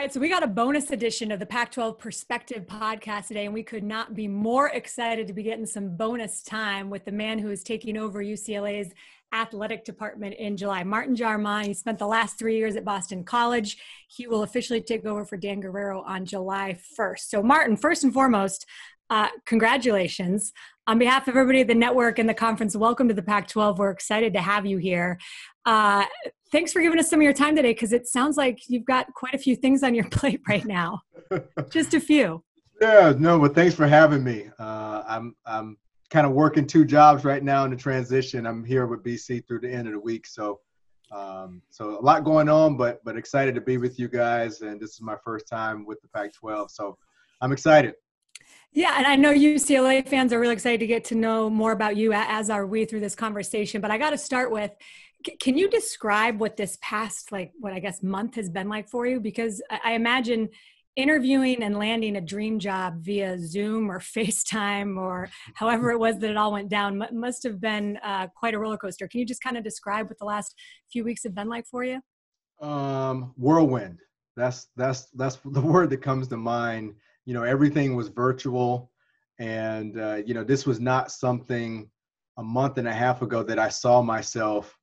All right, so we got a bonus edition of the Pac-12 Perspective podcast today, and we could not be more excited to be getting some bonus time with the man who is taking over UCLA's athletic department in July. Martin Jarmond, he spent the last 3 years at Boston College. He will officially take over for Dan Guerrero on July 1st. So Martin, first and foremost, congratulations. On behalf of everybody at the network and the conference, welcome to the Pac-12. We're excited to have you here. Thanks for giving us some of your time today, because it sounds like you've got quite a few things on your plate right now. Just a few. Yeah, no, but thanks for having me. I'm kind of working two jobs right now in the transition. I'm here with BC through the end of the week, so a lot going on, but excited to be with you guys. And this is my first time with the Pac-12, so I'm excited. Yeah, and I know UCLA fans are really excited to get to know more about you, as are we, through this conversation. But I got to start with, can you describe what this past, month has been like for you? Because I imagine interviewing and landing a dream job via Zoom or FaceTime or however it was that it all went down must have been quite a roller coaster. Can you just kind of describe what the last few weeks have been like for you? Whirlwind. That's the word that comes to mind. You know, everything was virtual, and this was not something a month and a half ago that I saw myself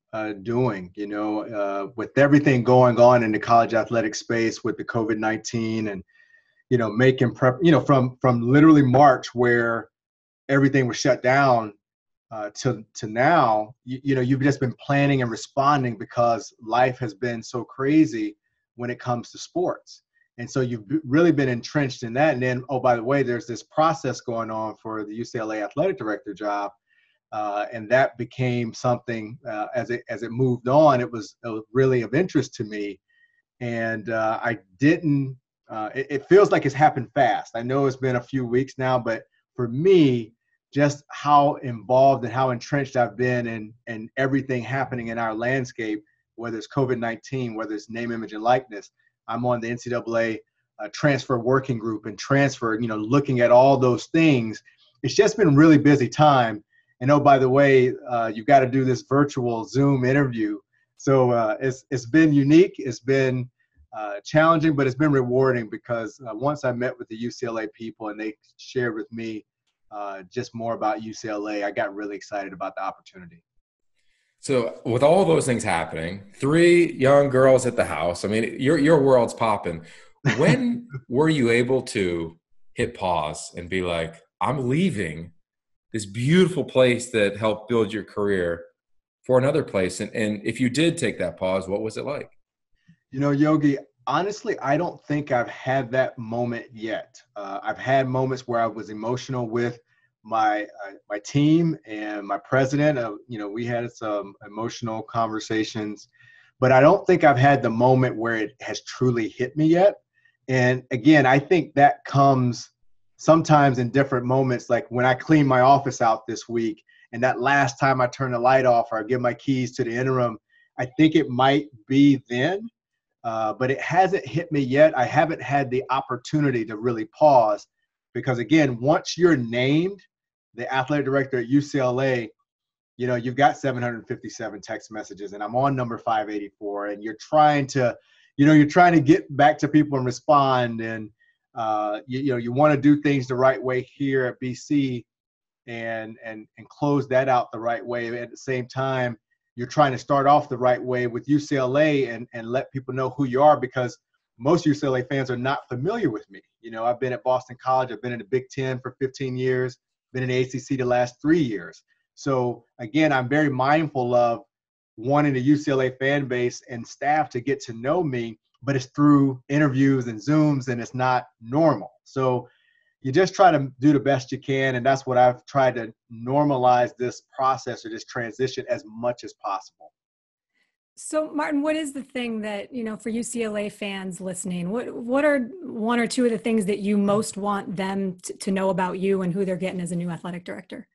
doing. With everything going on in the college athletic space with the COVID-19, and making prep. From literally March, where everything was shut down, to now. You've just been planning and responding because life has been so crazy when it comes to sports. And so you've really been entrenched in that. And then, oh, by the way, there's this process going on for the UCLA athletic director job. And that became something as it moved on. It was really of interest to me. And it feels like it's happened fast. I know it's been a few weeks now, but for me, just how involved and how entrenched I've been in everything happening in our landscape, whether it's COVID-19, whether it's name, image, and likeness. I'm on the NCAA transfer working group and transfer, looking at all those things. It's just been really busy time. And oh, by the way, you've got to do this virtual Zoom interview. So it's been unique. It's been challenging, but it's been rewarding because once I met with the UCLA people and they shared with me just more about UCLA, I got really excited about the opportunity. So with all those things happening, 3 young girls at the house, I mean, your world's popping. When were you able to hit pause and be like, I'm leaving this beautiful place that helped build your career for another place? And if you did take that pause, what was it like? Yogi, honestly, I don't think I've had that moment yet. I've had moments where I was emotional with my team and my president. We had some emotional conversations, but I don't think I've had the moment where it has truly hit me yet. And again, I think that comes sometimes in different moments, like when I cleaned my office out this week and that last time I turn the light off or I give my keys to the interim, I think it might be then, but it hasn't hit me yet. I haven't had the opportunity to really pause. Because again, once you're named the athletic director at UCLA, you've got 757 text messages, and I'm on number 584, and you're trying to get back to people and respond, and you want to do things the right way here at BC, and close that out the right way. At the same time, you're trying to start off the right way with UCLA and let people know who you are, because most UCLA fans are not familiar with me. I've been at Boston College. I've been in the Big Ten for 15 years, been in the ACC the last 3 years. So again, I'm very mindful of wanting the UCLA fan base and staff to get to know me, but it's through interviews and Zooms, and it's not normal. So you just try to do the best you can. And that's what I've tried to normalize this process or this transition as much as possible. So Martin, what is the thing that, for UCLA fans listening, what are one or two of the things that you most want them to know about you and who they're getting as a new athletic director?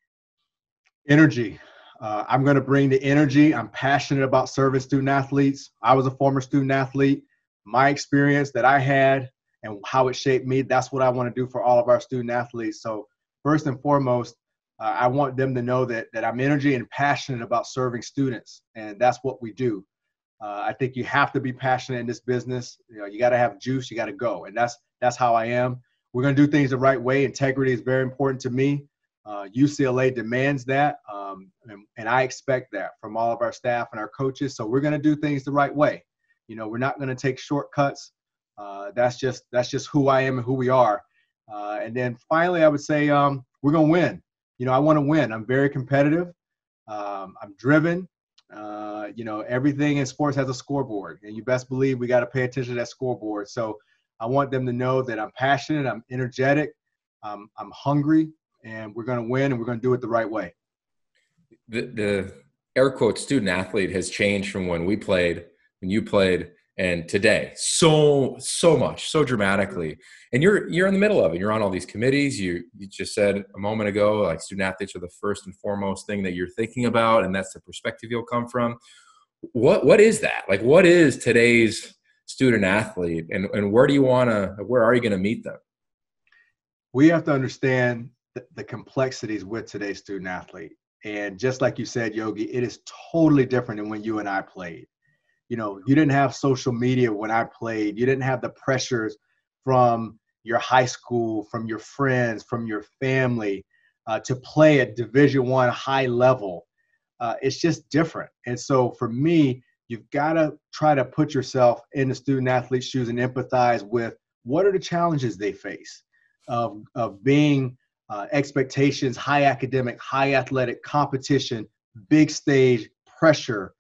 Energy. I'm going to bring the energy. I'm passionate about serving student athletes. I was a former student athlete. My experience that I had and how it shaped me, that's what I want to do for all of our student athletes. So first and foremost, I want them to know that I'm energy and passionate about serving students, and that's what we do. I think you have to be passionate in this business. You know, you got to have juice. You got to go, and that's how I am. We're going to do things the right way. Integrity is very important to me. UCLA demands that, and I expect that from all of our staff and our coaches. So we're going to do things the right way. You know, we're not going to take shortcuts. That's just who I am and who we are. And then finally, I would say we're going to win. You know, I want to win. I'm very competitive. I'm driven. You know, everything in sports has a scoreboard, and you best believe we got to pay attention to that scoreboard. So I want them to know that I'm passionate, I'm energetic, I'm hungry, and we're going to win, and we're going to do it the right way. The air quote student athlete has changed from when we played, when you played, and today so much, so dramatically. And you're in the middle of it. You're on all these committees. You just said a moment ago, like, student athletes are the first and foremost thing that you're thinking about, and that's the perspective you'll come from. What is that? Like, what is today's student athlete, and where are you going to meet them? We have to understand the complexities with today's student athlete. And just like you said, Yogi, it is totally different than when you and I played. You know, you didn't have social media when I played. You didn't have the pressures from your high school, from your friends, from your family to play at Division I high level. It's just different. And so for me, you've got to try to put yourself in the student athlete's shoes and empathize with what are the challenges they face of being expectations, high academic, high athletic competition, big stage pressure,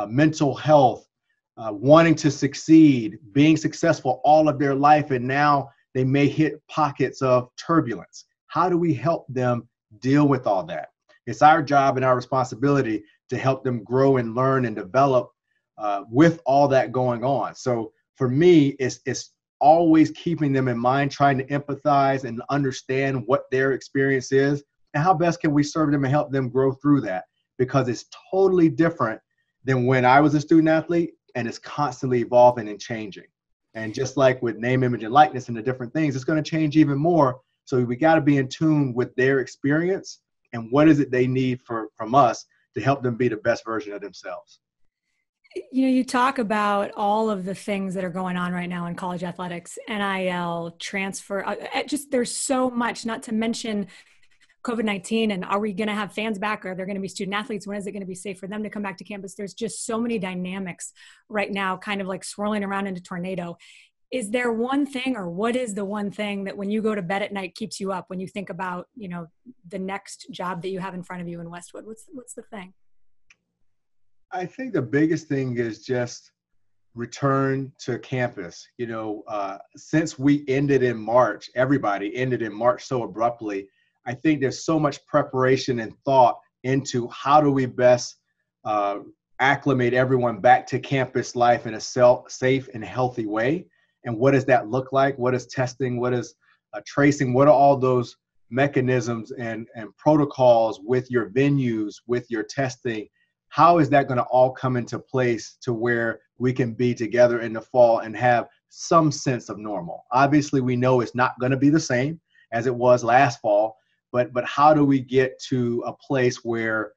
mental health, wanting to succeed, being successful all of their life, and now they may hit pockets of turbulence. How do we help them deal with all that? It's our job and our responsibility to help them grow and learn and develop with all that going on. So for me, it's always keeping them in mind, trying to empathize and understand what their experience is and how best can we serve them and help them grow through that, because it's totally different than when I was a student athlete, and it's constantly evolving and changing. And just like with name, image, and likeness and the different things, it's going to change even more. So we got to be in tune with their experience and what is it they need from us to help them be the best version of themselves. You know, you talk about all of the things that are going on right now in college athletics, NIL, transfer, just there's so much, not to mention COVID-19, and are we going to have fans back? Are there going to be student athletes? When is it going to be safe for them to come back to campus? There's just so many dynamics right now, kind of like swirling around in a tornado. Is there one thing, or what is the one thing that when you go to bed at night keeps you up when you think about, you know, the next job that you have in front of you in Westwood? What's the thing? I think the biggest thing is just return to campus. You know, since we ended in March, everybody ended in March so abruptly. I think there's so much preparation and thought into how do we best acclimate everyone back to campus life in a safe and healthy way. And what does that look like? What is testing? What is tracing? What are all those mechanisms and protocols with your venues, with your testing? How is that going to all come into place to where we can be together in the fall and have some sense of normal? Obviously, we know it's not going to be the same as it was last fall, but how do we get to a place where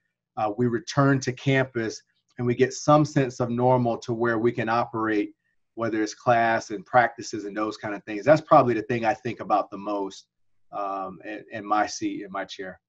we return to campus and we get some sense of normal to where we can operate, whether it's class and practices and those kind of things? That's probably the thing I think about the most in my seat, in my chair.